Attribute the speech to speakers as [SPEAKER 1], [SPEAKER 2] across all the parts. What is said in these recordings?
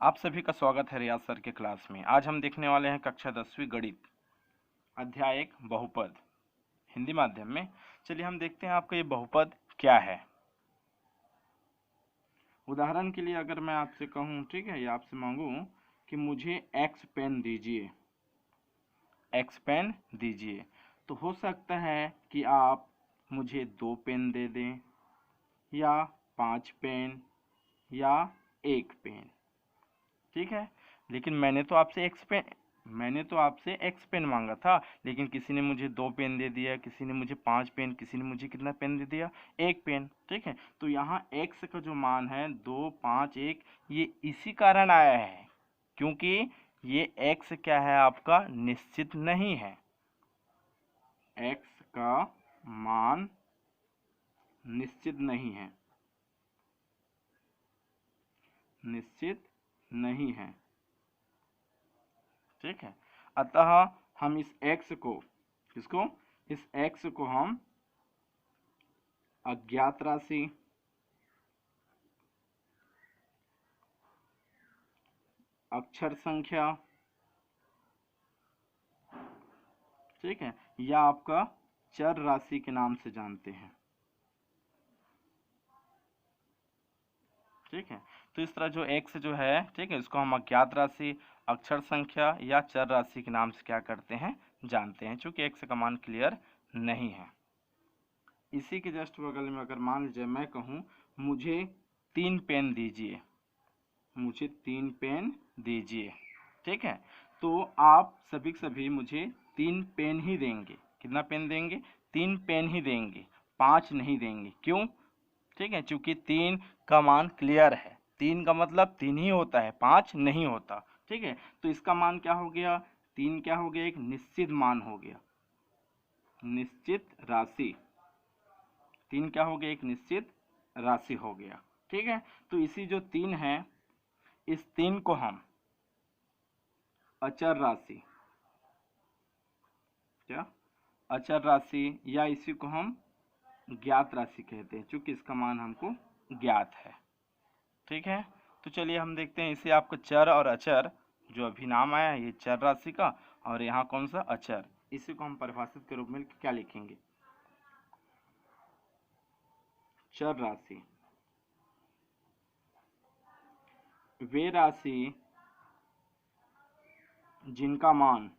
[SPEAKER 1] आप सभी का स्वागत है रियाज सर के क्लास में। आज हम देखने वाले हैं कक्षा 10वीं गणित अध्याय 1 बहुपद हिंदी माध्यम में। चलिए हम देखते हैं आपका ये बहुपद क्या है। उदाहरण के लिए अगर मैं आपसे कहूँ, ठीक है, या आपसे मांगूं कि मुझे एक्स पेन दीजिए, एक्स पेन दीजिए, तो हो सकता है कि आप मुझे 2 पेन दे दें, या 5 पेन, या 1 पेन, ठीक है। लेकिन मैंने तो आपसे एक्स पेन मांगा था, लेकिन किसी ने मुझे 2 पेन दे दिया, किसी ने मुझे 5 पेन, किसी ने मुझे कितना पेन दे दिया, 1 पेन, ठीक है। तो यहाँ एक्स का जो मान है 2, 5, 1, ये इसी कारण आया है क्योंकि ये एक्स क्या है, आपका निश्चित नहीं है। एक्स का मान निश्चित नहीं है, निश्चित नहीं है, ठीक है। अतः हम इस x को, किसको, इस x को हम अज्ञात राशि, अक्षर संख्या, ठीक है, या आपका चर राशि के नाम से जानते हैं, ठीक है। तो इस तरह जो x जो है, ठीक है, इसको हम अज्ञात राशि, अक्षर संख्या या चर राशि के नाम से क्या करते हैं, जानते हैं, चूंकि x का मान क्लियर नहीं है। इसी के जस्ट बगल में अगर मान लीजिए मैं कहूँ मुझे 3 पेन दीजिए, मुझे 3 पेन दीजिए, ठीक है, तो आप सभी मुझे 3 पेन ही देंगे। कितना पेन देंगे? 3 पेन ही देंगे, 5 नहीं देंगे। क्यों? ठीक है, क्योंकि 3 का मान क्लियर है, 3 का मतलब 3 ही होता है, 5 नहीं होता, ठीक है। तो इसका मान क्या हो गया? 3 क्या हो गया? एक निश्चित मान हो गया, निश्चित राशि। 3 क्या हो गया? एक निश्चित राशि हो गया, ठीक है। तो इसी जो 3 है, इस 3 को हम अचर राशि, क्या, अचर राशि, या इसी को हम ज्ञात राशि कहते हैं, क्योंकि इसका मान हमको ज्ञात है, ठीक है। तो चलिए हम देखते हैं इसे। आपको चर और अचर जो अभी नाम आया है, ये चर राशि का, और यहाँ कौन सा? अचर। इसी को हम परिभाषित के रूप में क्या लिखेंगे? चर राशि वे राशि जिनका मान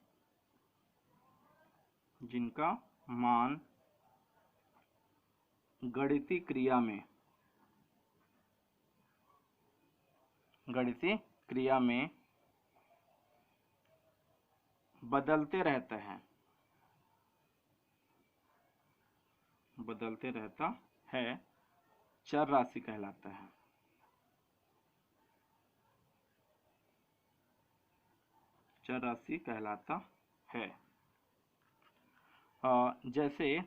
[SPEAKER 1] गणितीय क्रिया में बदलते रहता है, चर राशि कहलाता है। चर राशि कहलाता है। जैसे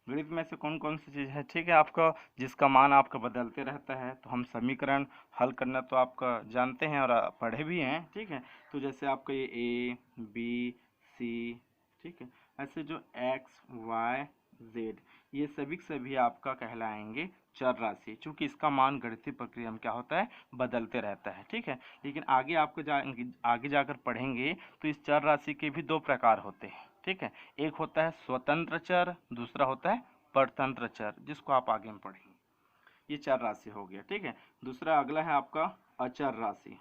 [SPEAKER 1] गणित में से कौन कौन सी चीज़ है, ठीक है, आपका जिसका मान आपका बदलते रहता है, तो हम समीकरण हल करना तो आपका जानते हैं और पढ़े भी हैं, ठीक है। तो जैसे आपका ये ए बी सी, ठीक है, ऐसे जो एक्स वाई जेड, ये सभी आपका कहलाएंगे चर राशि, चूंकि इसका मान गणितीय प्रक्रिया में क्या होता है? बदलते रहता है, ठीक है। लेकिन आगे आपको आगे जाकर पढ़ेंगे तो इस चर राशि के भी 2 प्रकार होते हैं, ठीक है। एक होता है स्वतंत्र चर, दूसरा होता है परतंत्र चर, जिसको आप आगे में पढ़ेंगे। ये चर राशि हो गया, ठीक है। दूसरा अगला है आपका अचर राशि,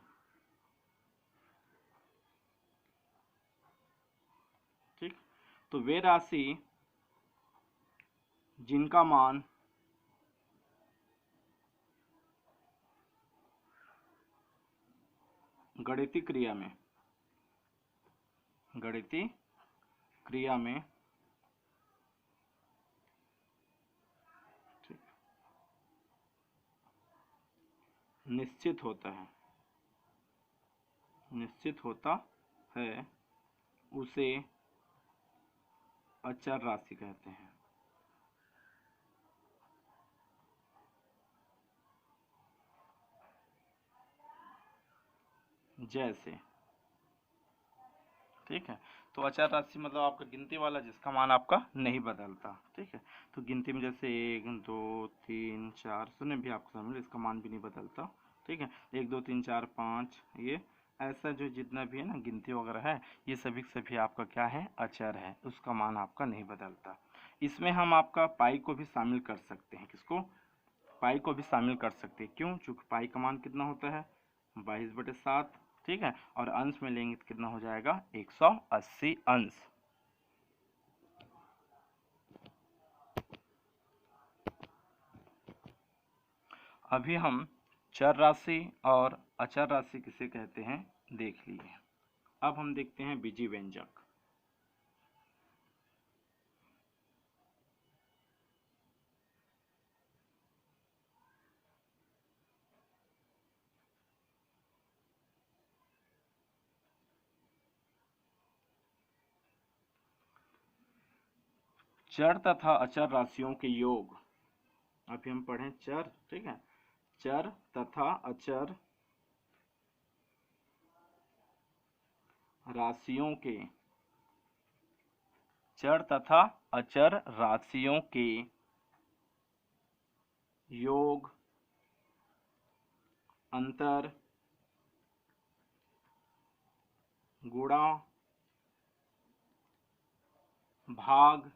[SPEAKER 1] ठीक। तो वे राशि जिनका मान गणितीय क्रिया में निश्चित होता है, उसे अचर राशि कहते हैं। जैसे, ठीक है, तो अचर राशि मतलब आपका गिनती वाला, जिसका मान आपका नहीं बदलता, ठीक है। तो गिनती में जैसे 1 2 3 4 शून्य भी आपको शामिल, इसका मान भी नहीं बदलता, ठीक है। 1 2 3 4 5, ये ऐसा जो जितना भी है ना गिनती वगैरह है, ये सभी के सभी आपका क्या है, अचर है, उसका मान आपका नहीं बदलता। इसमें हम आपका पाई को भी शामिल कर सकते हैं। किसको? पाई को भी शामिल कर सकते हैं। क्यों? चूंकि पाई का मान कितना होता है, 22/7, ठीक है। और अंश में लेंगे तो कितना हो जाएगा, 180 अंश। अभी हम चर राशि और अचर राशि किसे कहते हैं देख लिए। अब हम देखते हैं बीजी व्यंजक। चर तथा अचर राशियों के योग। अभी हम पढ़ें चर, ठीक है। चर तथा अचर राशियों के, चर तथा अचर राशियों के योग, अंतर, गुणा, भाग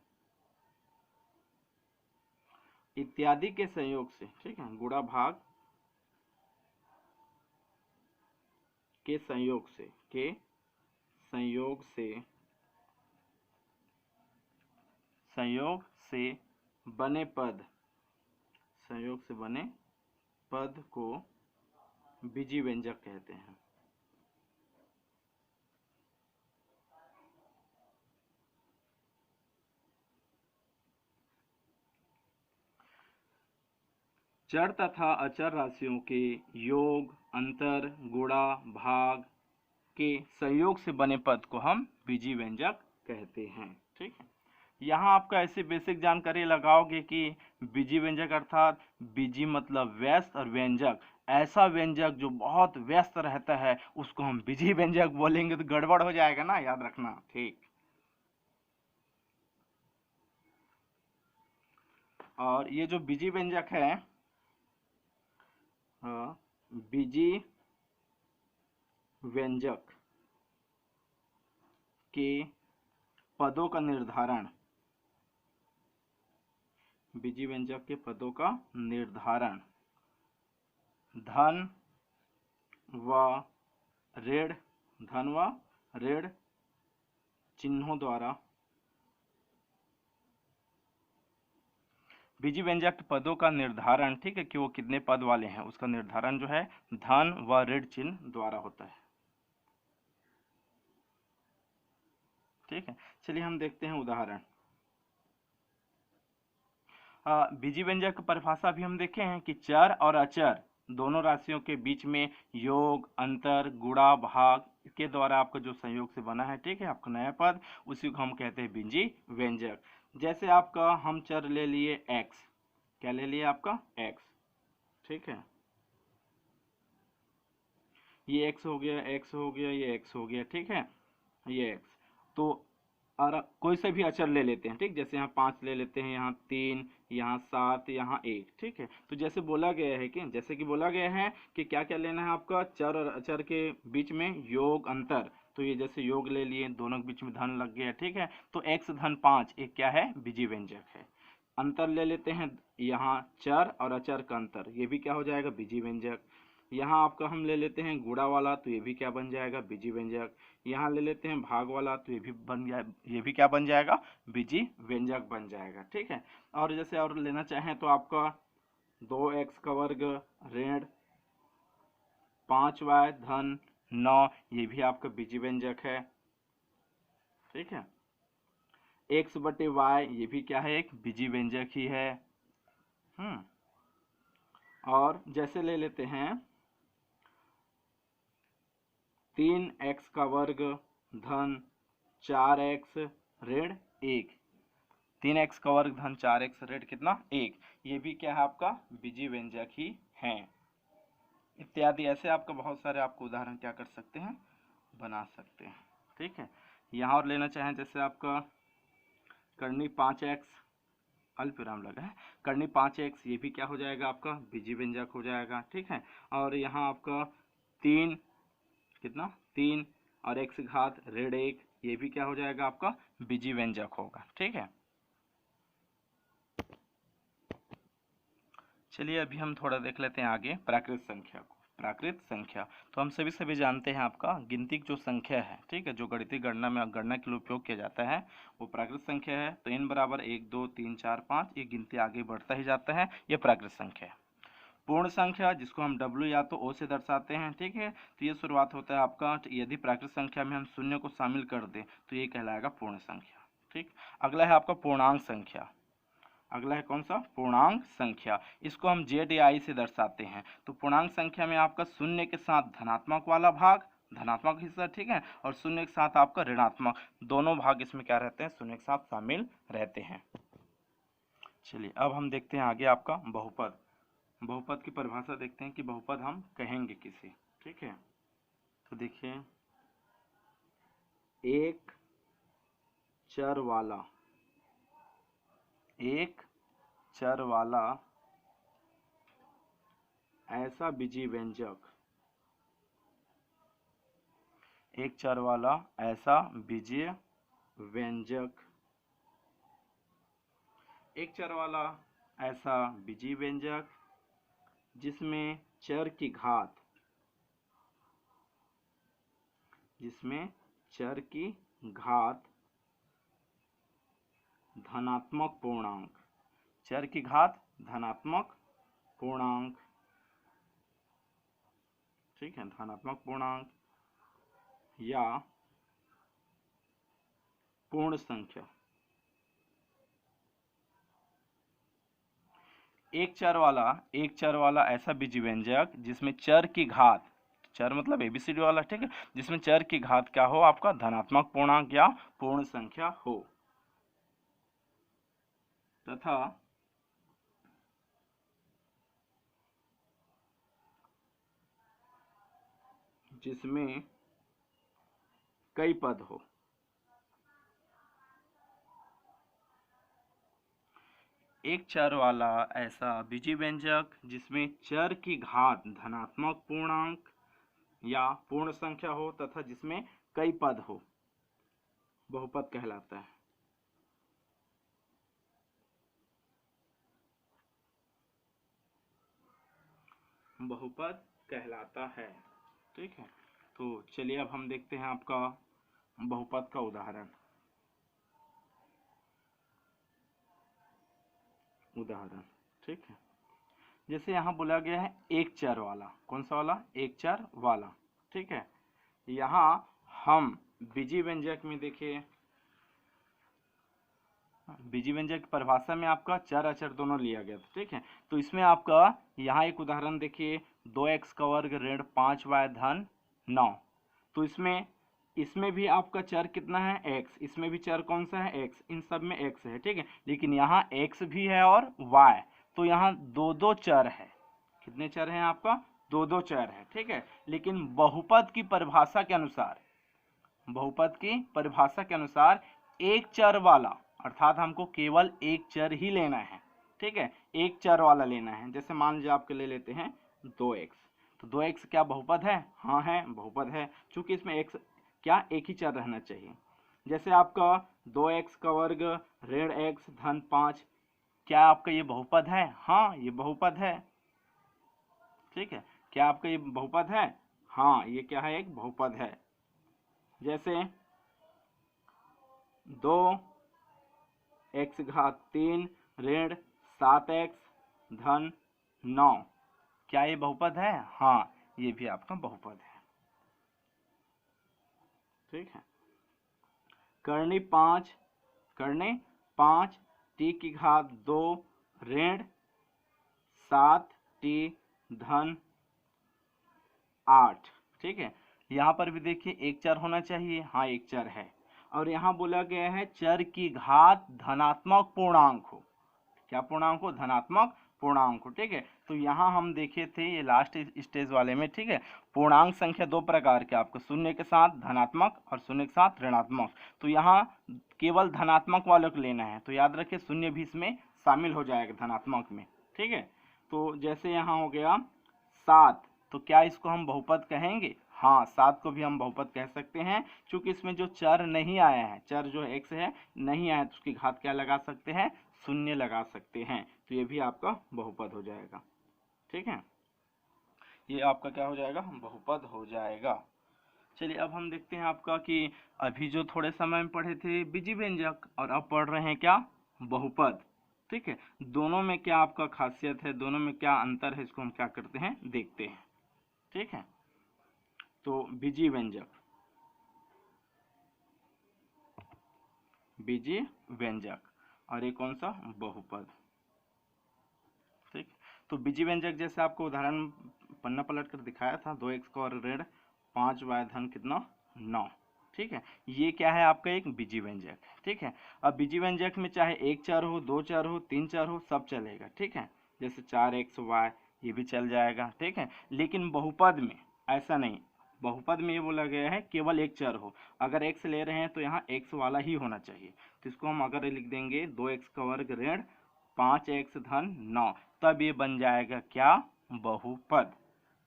[SPEAKER 1] इत्यादि के संयोग से, ठीक है, गुणा भाग के संयोग से, संयोग से बने पद, संयोग से बने पद को बीजी व्यंजक कहते हैं। चर तथा अचर राशियों के योग, अंतर, गुणा, भाग के संयोग से बने पद को हम बीजी व्यंजक कहते हैं, ठीक है। यहाँ आपका ऐसी बेसिक जानकारी लगाओगे कि बीजी व्यंजक अर्थात बीजी मतलब व्यस्त और व्यंजक, ऐसा व्यंजक जो बहुत व्यस्त रहता है उसको हम बीजी व्यंजक बोलेंगे तो गड़बड़ हो जाएगा ना, याद रखना, ठीक। और ये जो बीजी व्यंजक है, बीजी व्यंजक के पदों का निर्धारण, बीजी व्यंजक के पदों का निर्धारण धन व ऋण चिन्हों द्वारा, बीजी व्यंजक के पदों का निर्धारण, ठीक है, कि वो कितने पद वाले हैं, उसका निर्धारण जो है धन व ऋण चिन्ह द्वारा होता है, ठीक है। चलिए हम देखते हैं उदाहरण। बीजी व्यंजक की परिभाषा भी हम देखे हैं कि चर और अचर दोनों राशियों के बीच में योग, अंतर, गुणा, भाग के द्वारा आपका जो संयोग से बना है, ठीक है, आपका नया पद, उसी को हम कहते हैं बीजी व्यंजक। जैसे आपका हम चर ले लिए x, क्या ले लिए आपका x, ठीक है, ये x हो गया, x हो गया, ये x हो गया, ठीक है, ये x। तो और कोई से भी अचर ले लेते हैं, ठीक, जैसे यहाँ 5 ले लेते हैं, यहाँ 3, यहाँ 7, यहाँ 1, ठीक है। तो जैसे बोला गया है कि क्या क्या लेना है आपका, चर और अचर के बीच में योग, अंतर, तो ये जैसे योग ले लिए, दोनों के बीच में धन लग गया, ठीक है। तो x धन 5 एक क्या है, बीजी व्यंजक है। अंतर ले लेते हैं, यहाँ चर और अचर का अंतर, ये भी क्या हो जाएगा, बीजी व्यंजक। यहाँ आपका हम ले लेते हैं गुणा वाला, तो ये भी क्या बन जाएगा, बीजी व्यंजक। यहाँ ले लेते हैं भाग वाला, तो ये भी क्या बन जाएगा, बीजी व्यंजक बन जाएगा, ठीक है। और जैसे और लेना चाहें तो आपका 2x का वर्ग ऋण 5y धन 9, ये भी आपका बीजी व्यंजक है, ठीक है। x/y ये भी क्या है, एक बीजी व्यंजक ही है। और जैसे ले लेते हैं 3x का वर्ग धन 4x ऋण 1, 3x का वर्ग धन 4x ऋण कितना 1, ये भी क्या है, आपका बीजी व्यंजक ही है। इत्यादि ऐसे आपका बहुत सारे आपको उदाहरण क्या कर सकते हैं, बना सकते हैं, ठीक है। यहाँ और लेना चाहें जैसे आपका करनी 5x अल्प विराम लगा है। करनी 5x, ये भी क्या हो जाएगा आपका बीजी व्यंजक हो जाएगा, ठीक है। और यहाँ आपका 3, कितना 3 और x घात ऋण 1, ये भी क्या हो जाएगा आपका बीजी व्यंजक होगा, ठीक है। चलिए अभी हम थोड़ा देख लेते हैं आगे प्राकृत संख्या को। प्राकृत संख्या तो हम सभी जानते हैं, आपका गिनती जो संख्या है, ठीक है, जो गणितीय गणना में गणना के लिए उपयोग किया जाता है वो प्राकृत संख्या है। तो n बराबर 1 2 3 4 5, ये गिनती आगे बढ़ता ही जाता है, ये प्राकृत संख्या है। पूर्ण संख्या जिसको हम W या तो O से दर्शाते हैं, ठीक है, तो ये शुरुआत होता है आपका, यदि प्राकृत संख्या में हम शून्य को शामिल कर दें तो ये कहलाएगा पूर्ण संख्या, ठीक। अगला है आपका पूर्णांक संख्या। अगला है कौन सा, पूर्णांक संख्या। इसको हम Z या I से दर्शाते हैं। तो पूर्णांक संख्या में आपका शून्य के साथ धनात्मक वाला भाग, धनात्मक हिस्सा, ठीक है, और शून्य के साथ आपका ऋणात्मक, दोनों भाग इसमें क्या रहते हैं, शून्य के साथ शामिल रहते हैं। चलिए अब हम देखते हैं आगे आपका बहुपद। बहुपद की परिभाषा देखते हैं कि बहुपद हम कहेंगे किसे, ठीक है। तो देखिए, एक चर वाला, एक चर वाला ऐसा बीजी व्यंजक, एक चर वाला ऐसा बीजीय व्यंजक, एक चर वाला ऐसा बीजी व्यंजक जिसमें चर की घात, जिसमें चर की घात धनात्मक पूर्णांक, चर की घात धनात्मक पूर्णांक, ठीक है, धनात्मक पूर्णांक या पूर्ण संख्या। एक चर वाला ऐसा बीजी व्यंजक जिसमें चर की घात, चर मतलब एबीसीडी वाला, ठीक है, जिसमें चर की घात क्या हो आपका धनात्मक पूर्णांक या पूर्ण संख्या हो, तथा जिसमें कई पद हो। एक चर वाला ऐसा बीजी व्यंजक जिसमें चर की घात धनात्मक पूर्णांक या पूर्ण संख्या हो तथा जिसमें कई पद हो, बहुपद कहलाता है। बहुपद कहलाता है, ठीक है। तो चलिए अब हम देखते हैं आपका बहुपद का उदाहरण। ठीक है, जैसे यहाँ बोला गया है एक चर वाला, कौन सा वाला, एक चर वाला, ठीक है। यहाँ हम बीजी व्यंजक में देखिए, बीजी व्यंजक की परिभाषा में आपका चर अचर दोनों लिया गया था, ठीक है। तो इसमें आपका यहाँ एक उदाहरण देखिए, 2x का वर्ग ऋण 5y धन 9। तो इसमें भी आपका चर कितना है, x, इसमें भी चर कौन सा है, x, इन सब में x है, ठीक है। लेकिन यहाँ x भी है और y, तो यहाँ दो दो चर है। कितने चर हैं आपका, दो दो चर है, ठीक है। लेकिन बहुपद की परिभाषा के अनुसार, बहुपद की परिभाषा के अनुसार एक चर वाला, अर्थात हमको केवल एक चर ही लेना है, ठीक है, एक चर वाला लेना है। जैसे मान लीजिए आपके ले लेते हैं 2x, तो 2x क्या बहुपद है, हाँ है, बहुपद है, क्योंकि इसमें x क्या एक ही चर रहना चाहिए। जैसे आपका 2x का वर्ग ऋण x धन 5, क्या आपका ये बहुपद है, हाँ ये बहुपद है, ठीक है। क्या आपका ये बहुपद है, हाँ ये क्या है, एक बहुपद है। जैसे 2x घात 3 ऋण 7x धन 9, क्या ये बहुपद है, हाँ ये भी आपका बहुपद है, ठीक है। करनी 5 t की घात 2 ऋण 7t धन 8, ठीक है। यहाँ पर भी देखिए एक चर होना चाहिए, हाँ एक चर है, और यहाँ बोला गया है चर की घात धनात्मक पूर्णांक हो, क्या पूर्णांक हो, धनात्मक पूर्णांक हो, ठीक है। तो यहाँ हम देखे थे ये लास्ट स्टेज वाले में, ठीक है, पूर्णांक संख्या दो प्रकार के, आपको शून्य के साथ धनात्मक और शून्य के साथ ऋणात्मक। तो यहाँ केवल धनात्मक वालों को लेना है, तो याद रखिए शून्य भी इसमें शामिल हो जाएगा धनात्मक में, ठीक है। तो जैसे यहाँ हो गया 7, तो क्या इसको हम बहुपद कहेंगे? हाँ, 7 को भी हम बहुपद कह सकते हैं, क्योंकि इसमें जो चर नहीं आया है, चर जो x है नहीं आया, तो उसकी घात क्या लगा सकते हैं? शून्य लगा सकते हैं, तो ये भी आपका बहुपद हो जाएगा, ठीक है। ये आपका क्या हो जाएगा? बहुपद हो जाएगा। चलिए अब हम देखते हैं आपका कि अभी जो थोड़े समय में पढ़े थे बीजी व्यंजक, और अब पढ़ रहे हैं क्या? बहुपद, ठीक है। दोनों में क्या आपका खासियत है, दोनों में क्या अंतर है, इसको हम क्या करते हैं, देखते हैं, ठीक है। तो बीजी व्यंजक, बीजी व्यंजक, और ये कौन सा? बहुपद, ठीक। तो बीजी व्यंजक जैसे आपको उदाहरण पन्ना पलट कर दिखाया था, 2x का और ऋण 5y धन कितना? 9, ठीक है। ये क्या है? आपका एक बीजी व्यंजक, ठीक है। अब बीजी व्यंजक में चाहे एक चर हो, दो चर हो, तीन चर हो, सब चलेगा, ठीक है। जैसे 4xy ये भी चल जाएगा, ठीक है। लेकिन बहुपद में ऐसा नहीं, बहुपद में ये बोला गया है केवल एक चर हो। अगर x ले रहे हैं तो यहाँ x वाला ही होना चाहिए, तो इसको हम अगर लिख देंगे 2x का वर्ग ऋण 5x धन 9, तब ये बन जाएगा क्या? बहुपद।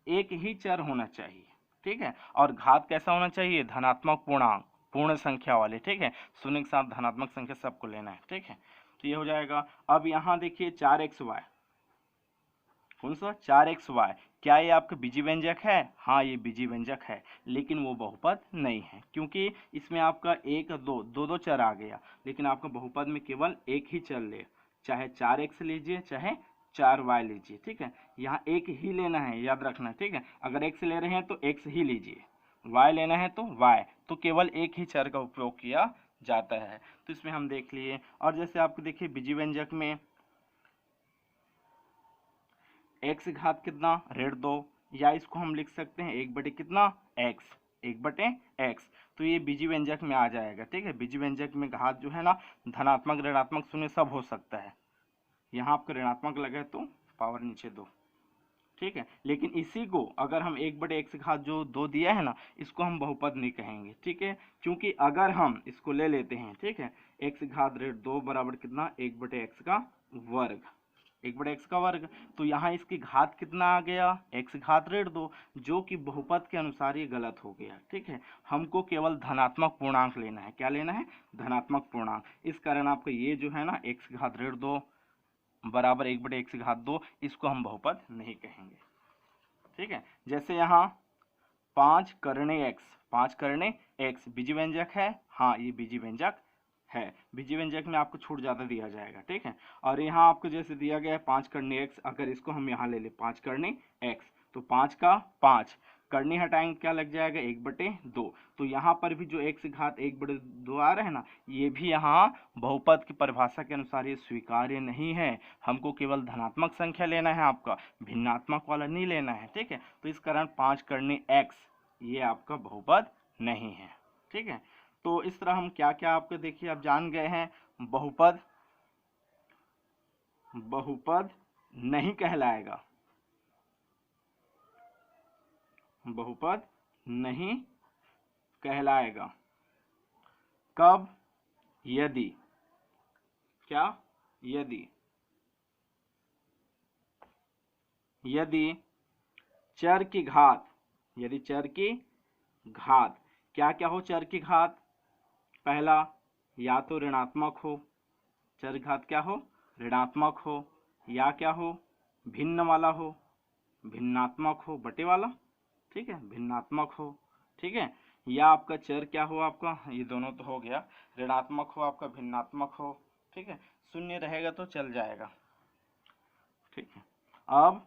[SPEAKER 1] एक ही चर होना चाहिए, ठीक है। और घात कैसा होना चाहिए? धनात्मक पूर्णांक, पूर्ण संख्या वाले, ठीक है। शून्य के साथ धनात्मक संख्या सबको लेना है, ठीक है। तो ये हो जाएगा। अब यहाँ देखिए 4xy, कौन सा? 4xy, क्या ये आपका बीजी व्यंजक है? हाँ, ये बीजी व्यंजक है, लेकिन वो बहुपद नहीं है, क्योंकि इसमें आपका एक दो चर आ गया, लेकिन आपका बहुपद में केवल एक ही चर ले, चाहे 4x लीजिए चाहे 4y लीजिए, ठीक है। यहाँ एक ही लेना है, याद रखना, ठीक है। अगर x ले रहे हैं तो x ही लीजिए, y लेना है तो y, तो केवल एक ही चर का उपयोग किया जाता है। तो इसमें हम देख लिए। और जैसे आपको देखिए बीजी व्यंजक में x घात कितना? ऋण 2, या इसको हम लिख सकते हैं 1 बटे कितना? x, 1/x। तो ये बीजी व्यंजक में आ जाएगा, ठीक है। बीजी व्यंजक में घात जो है ना, धनात्मक ऋणात्मक शून्य सब हो सकता है। यहाँ आपका ऋणात्मक लगे तो पावर नीचे 2, ठीक है। लेकिन इसी को अगर हम 1/x घात जो 2 दिया है ना, इसको हम बहुपद नहीं कहेंगे, ठीक है। क्योंकि अगर हम इसको ले लेते हैं, ठीक है, x घात ऋण 2 बराबर कितना? 1/x का वर्ग, 1/x का वर्ग। तो यहाँ इसकी घात कितना आ गया? x घात ऋण 2, जो कि बहुपद के अनुसार ये गलत हो गया, ठीक है। हमको केवल धनात्मक पूर्णांक लेना है। क्या लेना है? धनात्मक पूर्णांक। इस कारण आपका ये जो है ना, x घात ऋण 2 बराबर 1/x घात 2, इसको हम बहुपद नहीं कहेंगे, ठीक है। जैसे यहाँ 5 करने x, 5 करने x बीजी व्यंजक है, हाँ ये बीजी व्यंजक है। बीजी व्यंजक में आपको छूट ज़्यादा दिया जाएगा, ठीक है। और यहाँ आपको जैसे दिया गया है 5 करने x, अगर इसको हम यहाँ ले ले 5 करने x, तो 5 का 5 करनी हटाएंगे, क्या लग जाएगा? 1/2। तो यहाँ पर भी जो x घात 1/2 आ रहा है ना, ये भी यहाँ बहुपद की परिभाषा के अनुसार ये स्वीकार्य नहीं है। हमको केवल धनात्मक संख्या लेना है, आपका भिन्नात्मक वाला नहीं लेना है, ठीक है। तो इस कारण 5 करने x ये आपका बहुपद नहीं है, ठीक है। तो इस तरह हम क्या क्या आपको देखिए आप जान गए हैं। बहुपद, बहुपद नहीं कहलाएगा, बहुपद नहीं कहलाएगा कब? यदि क्या? यदि चर की घात, यदि चर की घात क्या क्या हो? चर की घात पहला या तो ऋणात्मक हो, चर घात क्या हो? ऋणात्मक हो, या क्या हो? भिन्न वाला हो, भिन्नात्मक हो, बटे वाला, ठीक है, भिन्नात्मक हो, ठीक है। या आपका चर क्या हो? आपका ये दोनों तो हो गया, ऋणात्मक हो, आपका भिन्नात्मक हो, ठीक है। शून्य रहेगा तो चल जाएगा, ठीक है। अब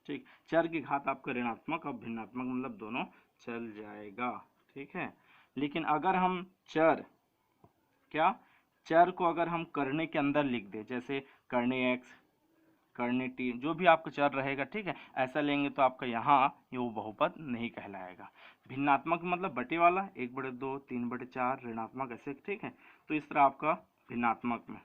[SPEAKER 1] ठीक, चर की घात आपका ऋणात्मक और भिन्नात्मक मतलब दोनों चल जाएगा, ठीक है। लेकिन अगर हम चर क्या? चर को अगर हम करने के अंदर लिख दे, जैसे करने x, करने t, जो भी आपका चर रहेगा, ठीक है, ऐसा लेंगे तो आपका यहाँ ये वो बहुपद नहीं कहलाएगा। भिन्नात्मक मतलब बटे वाला, 1/2, 3/4, ऋणात्मक ऐसे, ठीक है। तो इस तरह आपका भिन्नात्मक में,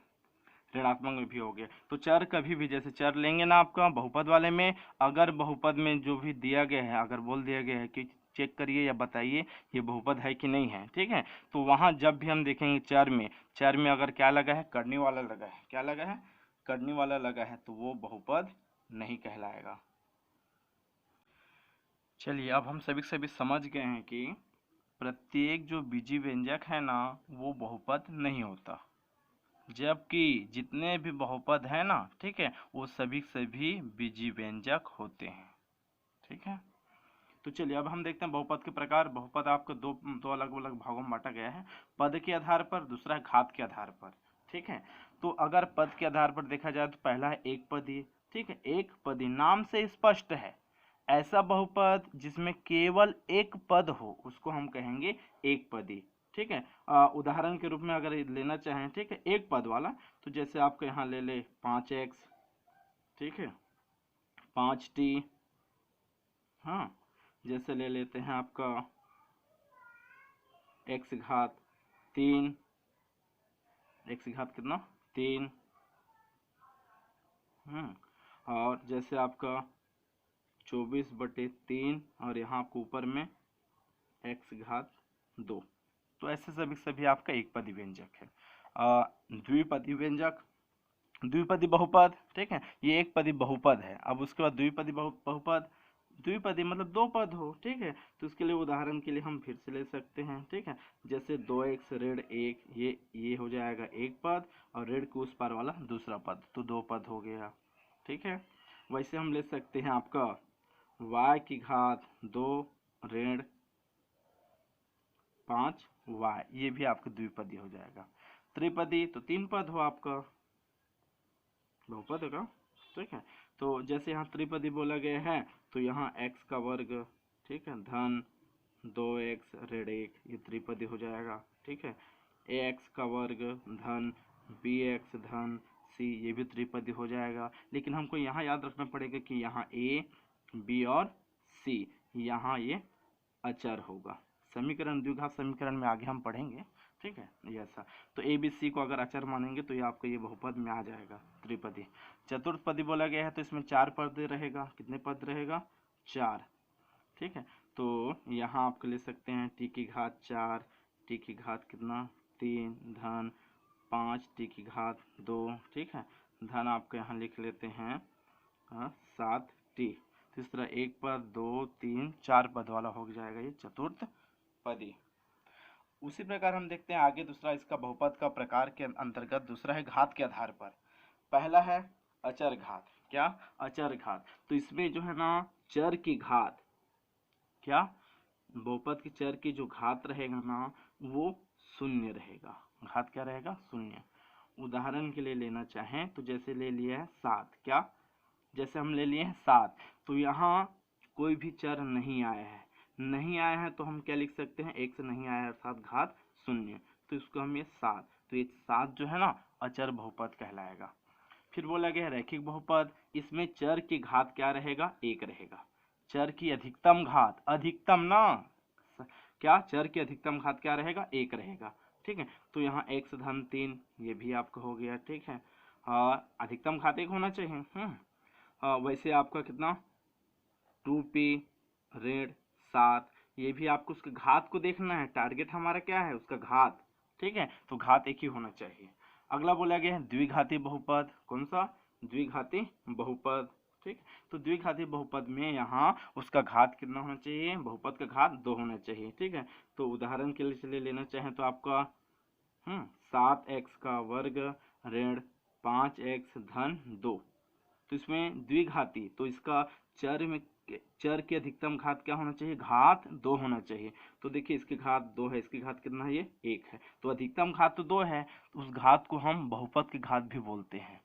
[SPEAKER 1] ऋणात्मक में भी हो गया। तो चर कभी भी जैसे चर लेंगे ना आपका बहुपद वाले में, अगर बहुपद में जो भी दिया गया है, अगर बोल दिया गया है कि चेक करिए या बताइए ये बहुपद है कि नहीं है। ठीक है, तो वहाँ जब भी हम देखेंगे चर में अगर क्या लगा है, करने वाला लगा है, क्या लगा है, करने वाला लगा है, तो वो बहुपद नहीं कहलाएगा। चलिए अब हम सभी समझ गए हैं कि प्रत्येक जो बीजी व्यंजक है ना वो बहुपद नहीं होता, जबकि जितने भी बहुपद है ना, ठीक है, वो सभी बीजी व्यंजक होते हैं। ठीक है, तो चलिए अब हम देखते हैं बहुपद के प्रकार। बहुपद आपको दो अलग अलग भागों में बांटा गया है, पद के आधार पर, दूसरा है घात के आधार पर। ठीक है, तो अगर पद के आधार पर देखा जाए तो पहला है एक पदी। ठीक है, एक पदी नाम से स्पष्ट है, ऐसा बहुपद जिसमें केवल एक पद हो उसको हम कहेंगे एक पदी। ठीक है, उदाहरण के रूप में अगर लेना चाहें, ठीक है, एक पद वाला, तो जैसे आपको यहाँ ले ले 5x, ठीक है, 5t, हाँ, जैसे ले लेते हैं आपका x घात 3, x घात कितना 3, और जैसे आपका 24/3, और यहाँ आपको ऊपर में x घात 2। तो ऐसे सभी आपका एक पदी व्यंजक है। द्विपदी व्यंजक, द्विपदी बहुपद, ठीक है, ये एक पदी बहुपद है। अब उसके बाद द्विपदी बहुपद, द्विपदी मतलब दो पद हो। ठीक है, तो उसके लिए उदाहरण के लिए हम फिर से ले सकते हैं। ठीक है, जैसे 2x ऋण 1, ये हो जाएगा एक पद, और ऋण के उस पार वाला दूसरा पद, तो दो पद हो गया। ठीक है, वैसे हम ले सकते हैं आपका y की घात 2 ऋण 5y, ये भी आपका द्विपदी हो जाएगा। त्रिपदी तो तीन पद हो आपका, बहुपद होगा। ठीक है, तो जैसे यहाँ त्रिपदी बोला गया है, तो यहाँ x का वर्ग, ठीक है, धन 2x ऋण 1, ये त्रिपदी हो जाएगा। ठीक है, ax का वर्ग धन bx धन c, ये भी त्रिपदी हो जाएगा। लेकिन हमको यहाँ याद रखना पड़ेगा कि यहाँ a, b और c, यहाँ ये अचर होगा। समीकरण, द्विघात समीकरण में आगे हम पढ़ेंगे। ठीक है, ये ऐसा, तो ए बी सी को अगर अचर मानेंगे तो ये आपका ये बहुपद में आ जाएगा, त्रिपदी। चतुर्थ पदी बोला गया है, तो इसमें 4 पद रहेगा। कितने पद रहेगा, 4। ठीक है, तो यहाँ आप ले सकते हैं टी की घात 4, टी की घात कितना 3, धन 5 टी की घात 2। ठीक है, धन आपको यहाँ लिख लेते हैं 7 टी। तो इस तरह एक पद, 2, 3, 4 पद वाला हो जाएगा ये चतुर्थ पदी। उसी प्रकार हम देखते हैं आगे दूसरा इसका बहुपद का प्रकार के अंतर्गत दूसरा है घात के आधार पर। पहला है अचर घात। क्या, अचर घात, तो इसमें जो है ना चर की घात, क्या, बहुपद की चर की जो घात रहेगा ना वो शून्य रहेगा। घात क्या रहेगा, शून्य। उदाहरण के लिए लेना चाहें तो जैसे ले लिया है 7, क्या, जैसे हम ले लिए हैं 7, तो यहाँ कोई भी चर नहीं आया है, नहीं आया है तो हम क्या लिख सकते हैं, एक से नहीं आया है अर्थात घात शून्य, तो इसको हम ये 7, तो ये 7 जो है ना अचर बहुपद कहलाएगा। फिर बोला गया रैखिक बहुपद, इसमें चर की घात क्या रहेगा, एक रहेगा। चर की अधिकतम घात, अधिकतम ना, क्या, चर की अधिकतम घात क्या रहेगा, एक रहेगा। ठीक है, तो यहाँ x धन 3, ये भी आपका हो गया। ठीक है, अधिकतम घात एक होना चाहिए। वैसे आपका कितना 2p ऋण 7, ये भी आपको उसके घात को देखना है, टारगेट हमारा क्या है, उसका घात। ठीक है, तो घात एक ही होना चाहिए। अगला बोला गया है द्विघाती बहुपद। कौन सा, द्विघाती बहुपद। ठीक, तो द्विघाती बहुपद में यहाँ उसका घात कितना होना चाहिए, बहुपद का घात 2 होना चाहिए। ठीक है, तो उदाहरण के लिए चलिए लेना चाहें तो आपका 7x का वर्ग ऋण 5x धन 2, तो इसमें द्विघाती, तो इसका चर में, चर की अधिकतम घात क्या होना चाहिए, घात 2 होना चाहिए। तो देखिए इसकी घात 2 है, इसकी घात कितना है, ये 1 है, तो अधिकतम घात तो 2 है, तो उस घात को हम बहुपद की घात भी बोलते हैं।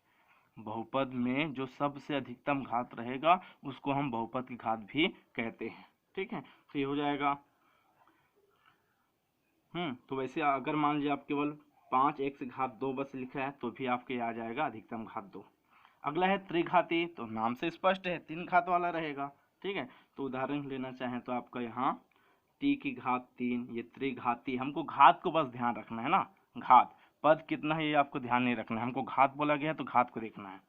[SPEAKER 1] बहुपद में जो सबसे अधिकतम घात रहेगा उसको हम बहुपद की घात भी कहते हैं। ठीक है, तो ये हो जाएगा। तो वैसे अगर मान लीजिए आप केवल 5x घात 2 बस लिखा है तो भी आपके आ जाएगा अधिकतम घात 2। अगला है त्रिघाती, तो नाम से स्पष्ट है 3 घात वाला रहेगा। ठीक है, तो उदाहरण लेना चाहें तो आपका यहाँ t की घात 3, ये त्रिघाती, हमको घात को बस ध्यान रखना है ना, घात, पद कितना है ये आपको ध्यान नहीं रखना है, हमको घात बोला गया है तो घात को देखना है।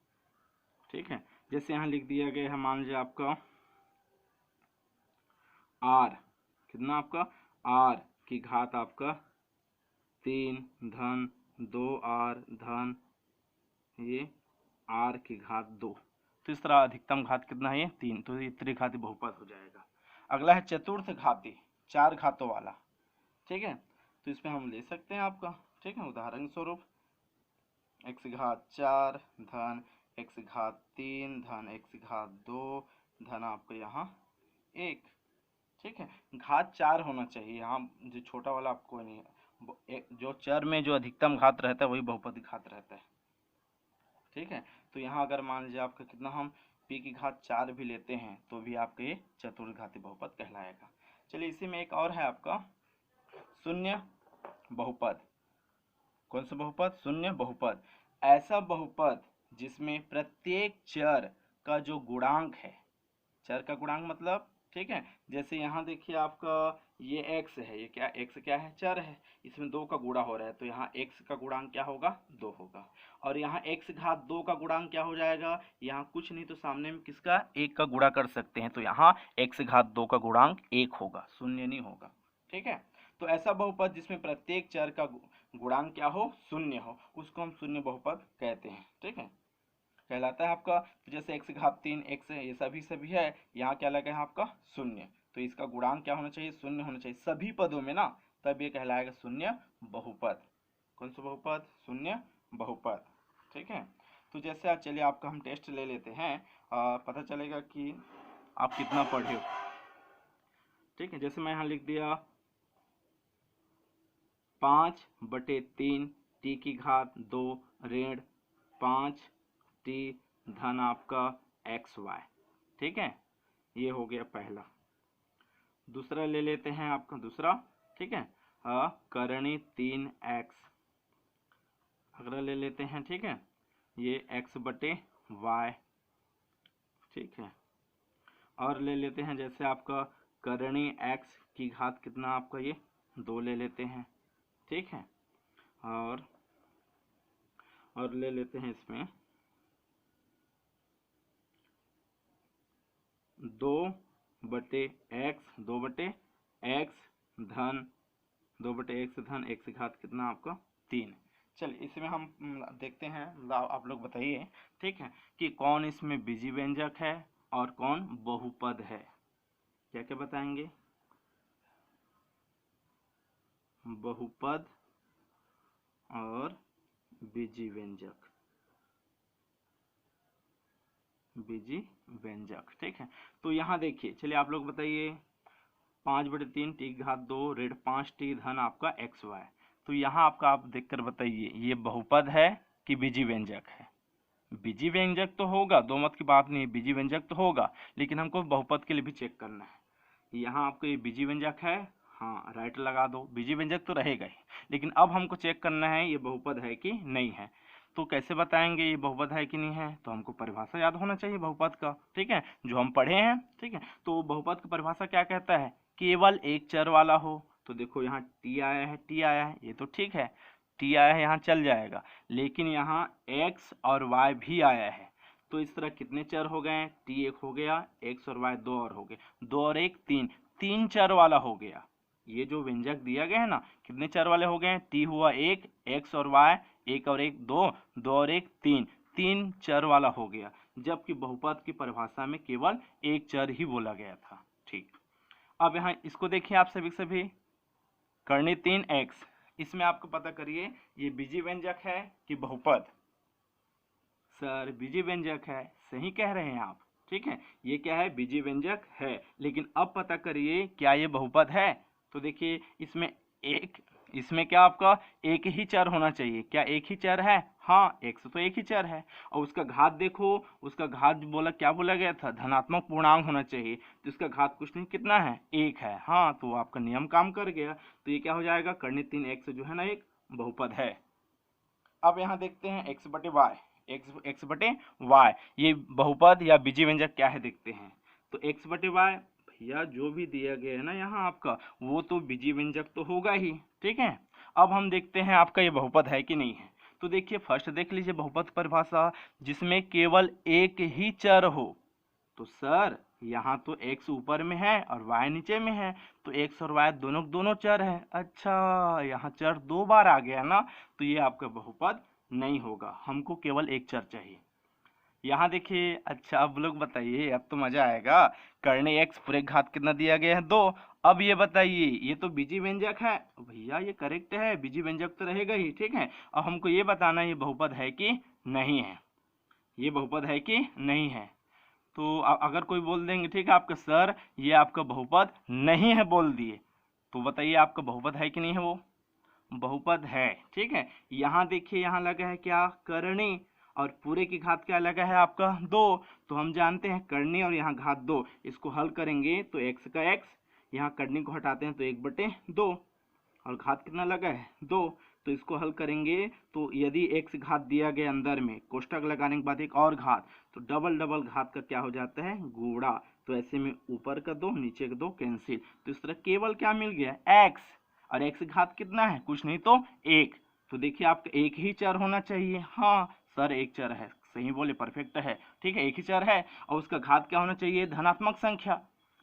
[SPEAKER 1] ठीक है, जैसे यहाँ लिख दिया गया है, मान लीजिए आपका r, कितना आपका r की घात आपका 3 धन 2r धन ये r की घात 2। तो इस तरह अधिकतम घात कितना है, ये 3। तो ये त्रिघाती बहुपद हो जाएगा। अगला है चतुर्थ घाती, 4 घातों वाला। ठीक है, तो इसमें हम ले सकते हैं आपका, ठीक है, उदाहरण स्वरूप x घात 4 धन x घात 3 धन x घात 2 धन आपको यहाँ 1। ठीक है, घात 4 होना चाहिए यहाँ, जो छोटा वाला आपको नहीं है। जो चर में जो अधिकतम घात रहता है वही बहुपदी घात रहता है। ठीक है, तो यहाँ अगर मान लीजिए आपका कितना, हम p की घात 4 भी लेते हैं तो भी आपका ये चतुर्घाती बहुपद कहलाएगा। चलिए इसी में एक और है आपका शून्य बहुपद। कौन सा बहुपद? शून्य बहुपद। ऐसा बहुपद जिसमें प्रत्येक चर का जो गुणांक है, चर का गुणांक मतलब, ठीक है, जैसे यहाँ देखिए आपका ये x है, ये क्या x क्या है, चर है, इसमें 2 का गुणा हो रहा है तो यहाँ x का गुणांक क्या होगा, 2 होगा। और यहाँ x घात 2 का गुणांक क्या हो जाएगा, यहाँ कुछ नहीं तो सामने में किसका, 1 का गुणा कर सकते हैं, तो यहाँ x घात 2 का गुणांक 1 होगा, शून्य नहीं होगा। ठीक है, तो ऐसा बहुपद जिसमें प्रत्येक चर का गुणांक क्या हो, शून्य हो, उसको हम शून्य बहुपद कहते हैं। ठीक है, कहलाता है आपका। तो जैसे x घात 3 x है, ये सभी है, यहाँ क्या लगा है आपका शून्य, तो इसका गुणांक क्या होना चाहिए, शून्य होना चाहिए सभी पदों में ना, तब ये कहलाएगा शून्य बहुपद। कौन सा बहुपद? शून्य बहुपद। ठीक है, तो जैसे आज चलिए आपका हम टेस्ट ले लेते हैं, पता चलेगा कि आप कितना पढ़े हो। ठीक है, जैसे मैं यहाँ लिख दिया 5/3 t की घात 2 ऋण 5 t धन आपका xy। ठीक है, ये हो गया पहला। दूसरा ले लेते हैं आपका दूसरा, ठीक है, करणी 3x अगला ले लेते हैं। ठीक है, ये x/y। ठीक है, और ले लेते हैं जैसे आपका करणी x की घात कितना आपका ये 2 ले लेते हैं। ठीक है, और ले लेते हैं इसमें 2/x धन 2/x धन x घात कितना आपका 3। चलिए इसमें हम देखते हैं, आप लोग बताइए, ठीक है, कि कौन इसमें बीजी व्यंजक है और कौन बहुपद है। क्या क्या बताएंगे? बहुपद और बीजी व्यंजक। बीजी व्यंजक। ठीक है, तो यहाँ देखिए, चलिए आप लोग बताइए 5/3 t घात 2 ऋण 5 t धन आपका xy। तो यहाँ आपका आप देखकर बताइए ये बहुपद है कि बीजी व्यंजक है। बीजी व्यंजक तो होगा, दो मत की बात नहीं है, बीजी व्यंजक तो होगा, लेकिन हमको बहुपद के लिए भी चेक करना है। यहाँ आपको ये बीजी व्यंजक है, हाँ राइट लगा दो, बीजी व्यंजक तो रहेगा ही, लेकिन अब हमको चेक करना है ये बहुपद है कि नहीं है। तो कैसे बताएंगे ये बहुपद है कि नहीं है? तो हमको परिभाषा याद होना चाहिए बहुपद का, ठीक है, जो हम पढ़े हैं। ठीक है, तो बहुपद की परिभाषा क्या कहता है? केवल एक चर वाला हो। तो देखो यहाँ टी आया है, टी आया है, ये तो ठीक है, टी आया है, यहाँ चल जाएगा, लेकिन यहाँ x और y भी आया है, तो इस तरह कितने चर हो गए? टी 1 हो गया, x और y 2 और हो गए, 2 और 1 3, 3 चर वाला हो गया। ये जो व्यंजक दिया गया है ना, कितने चर वाले हो गए? टी हुआ 1, x और y 1 और 1 2, 2 और 1 3, 3 चर वाला हो गया, जबकि बहुपद की परिभाषा में केवल एक चर ही बोला गया था। ठीक, अब यहाँ इसको देखिए आप सभी करनी 3x, इसमें आपको पता करिए ये बीजी व्यंजक है कि बहुपद? सर बीजी व्यंजक है, सही कह रहे हैं आप। ठीक है, ये क्या है? बीजी व्यंजक है, लेकिन अब पता करिए क्या ये बहुपद है? तो देखिए इसमें क्या आपका एक ही चर होना चाहिए। क्या एक ही चर है? हाँ, x तो एक ही चर है, और उसका घात देखो, उसका घात बोला, क्या बोला गया था? धनात्मक पूर्णांक होना चाहिए, तो इसका घात कुछ नहीं, कितना है? 1 है। हाँ, तो आपका नियम काम कर गया, तो ये क्या हो जाएगा? करनी 3x जो है ना एक बहुपद है। अब यहाँ देखते हैं x/y, x/y ये बहुपद या बीजी व्यंजक क्या है देखते हैं। तो x/y भैया जो भी दिया गया है ना यहाँ आपका, वो तो बीजी व्यंजक तो होगा ही। ठीक है, अब हम देखते हैं आपका ये बहुपद है कि नहीं है। तो देखिए फर्स्ट देख लीजिए बहुपद परिभाषा, जिसमें केवल एक ही चर हो। तो सर यहाँ तो x ऊपर में है और y नीचे में है, तो x और y दोनों दोनों चर है। अच्छा, यहाँ चर 2 बार आ गया ना, तो ये आपका बहुपद नहीं होगा, हमको केवल एक चर चाहिए। यहाँ देखिए, अच्छा अब लोग बताइए, अब तो मजा आएगा। करने x पूरे घात कितना दिया गया है 2। अब ये बताइए, ये तो बीजी व्यंजक है भैया, ये करेक्ट है, बीजी व्यंजक तो रहेगा ही, ठीक है। अब हमको ये बताना है ये बहुपद है कि नहीं है, ये बहुपद है कि नहीं है। तो अगर कोई बोल देंगे, ठीक है, आपका सर ये आपका बहुपद नहीं है बोल दिए, तो बताइए आपका बहुपद है कि नहीं है? वो बहुपद है, ठीक है। यहाँ देखिए, यहाँ लगा है क्या? करनी, और पूरे की घात क्या लगा है आपका 2। तो हम जानते हैं करनी और यहाँ घात 2, इसको हल करेंगे तो x का x, यहाँ करनी को हटाते हैं तो 1/2, और घात कितना लगा है 2। तो इसको हल करेंगे तो यदि x घात दिया गया अंदर में, कोष्टक लगाने के बाद एक और घात, तो डबल डबल घात का क्या हो जाता है? गुणा। तो ऐसे में ऊपर का 2 नीचे का 2 कैंसिल, तो इस तरह केवल क्या मिल गया? x, और x घात कितना है? कुछ नहीं तो 1। तो देखिए आपका एक ही चर होना चाहिए। हाँ सर एक चर है, सही बोले, परफेक्ट है, ठीक है, एक ही चर है, और उसका घात क्या होना चाहिए? धनात्मक संख्या।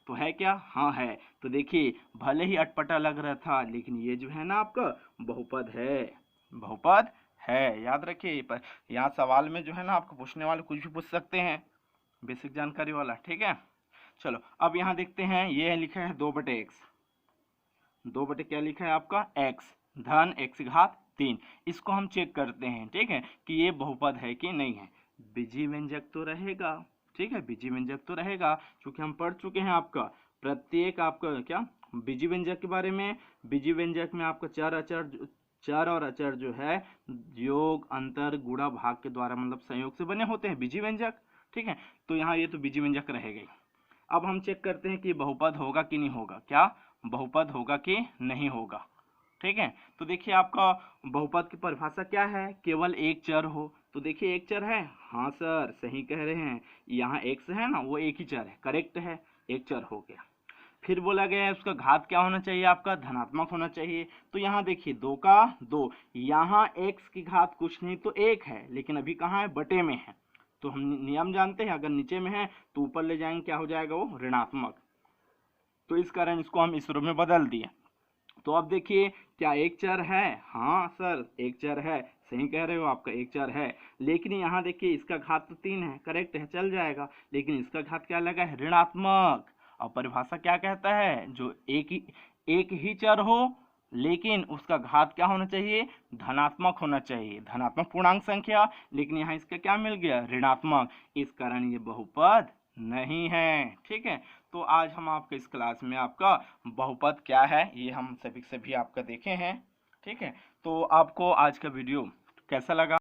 [SPEAKER 1] तो है क्या? हाँ है। तो देखिए भले ही अटपटा लग रहा था, लेकिन ये जो है ना आपका बहुपद है, बहुपद है, याद रखिए। पर यहाँ सवाल में जो है ना आपको पूछने वाले कुछ भी पूछ सकते हैं, बेसिक जानकारी वाला, ठीक है। चलो अब यहाँ देखते हैं, ये लिखा है 2/x, 2 क्या लिखा है आपका? x, धन x घात 3। इसको हम चेक करते हैं, ठीक है, कि ये बहुपद है कि नहीं है। बीजी व्यंजक तो रहेगा, ठीक है, बीजी व्यंजक तो रहेगा, क्योंकि हम पढ़ चुके हैं आपका प्रत्येक आपका क्या बीजी व्यंजक के बारे में। बीजी व्यंजक में आपका चर अचर, चर और अचर जो है योग अंतर गुणा भाग के द्वारा, मतलब संयोग से बने होते हैं बीजी व्यंजक, ठीक है। तो यहाँ ये तो बीजी व्यंजक रहेगा ही। अब हम चेक करते हैं कि बहुपद होगा कि नहीं होगा, क्या बहुपद होगा कि नहीं होगा, ठीक है। तो देखिए आपका बहुपद की परिभाषा क्या है? केवल एक चर हो। तो देखिए एक चर है, हाँ सर सही कह रहे हैं, यहाँ x है ना, वो एक ही चर है, करेक्ट है, एक चर हो गया। फिर बोला गया है उसका घात क्या होना चाहिए? आपका धनात्मक होना चाहिए। तो यहाँ देखिए 2 का 2, यहाँ x की घात कुछ नहीं तो 1 है, लेकिन अभी कहाँ है? बटे में है। तो हम नियम जानते हैं, अगर नीचे में है तो ऊपर ले जाएंगे, क्या हो जाएगा? वो ऋणात्मक। तो इस कारण इसको हम इस रूप में बदल दिए। तो अब देखिए क्या एक चर है? हाँ सर एक चर है, सही कह रहे हो, आपका एक चर है। लेकिन यहाँ देखिए इसका घात तो 3 है, करेक्ट है, चल जाएगा, लेकिन इसका घात क्या लगा है? ऋणात्मक। और परिभाषा क्या कहता है? जो एक ही चर हो, लेकिन उसका घात क्या होना चाहिए? धनात्मक होना चाहिए, धनात्मक पूर्णांक संख्या। लेकिन यहाँ इसका क्या मिल गया? ऋणात्मक। इस कारण ये बहुपद नहीं है, ठीक है। तो आज हम आपके इस क्लास में आपका बहुपद क्या है ये हम सभी आपका देखे हैं, ठीक है। तो आपको आज का वीडियो कैसा लगा?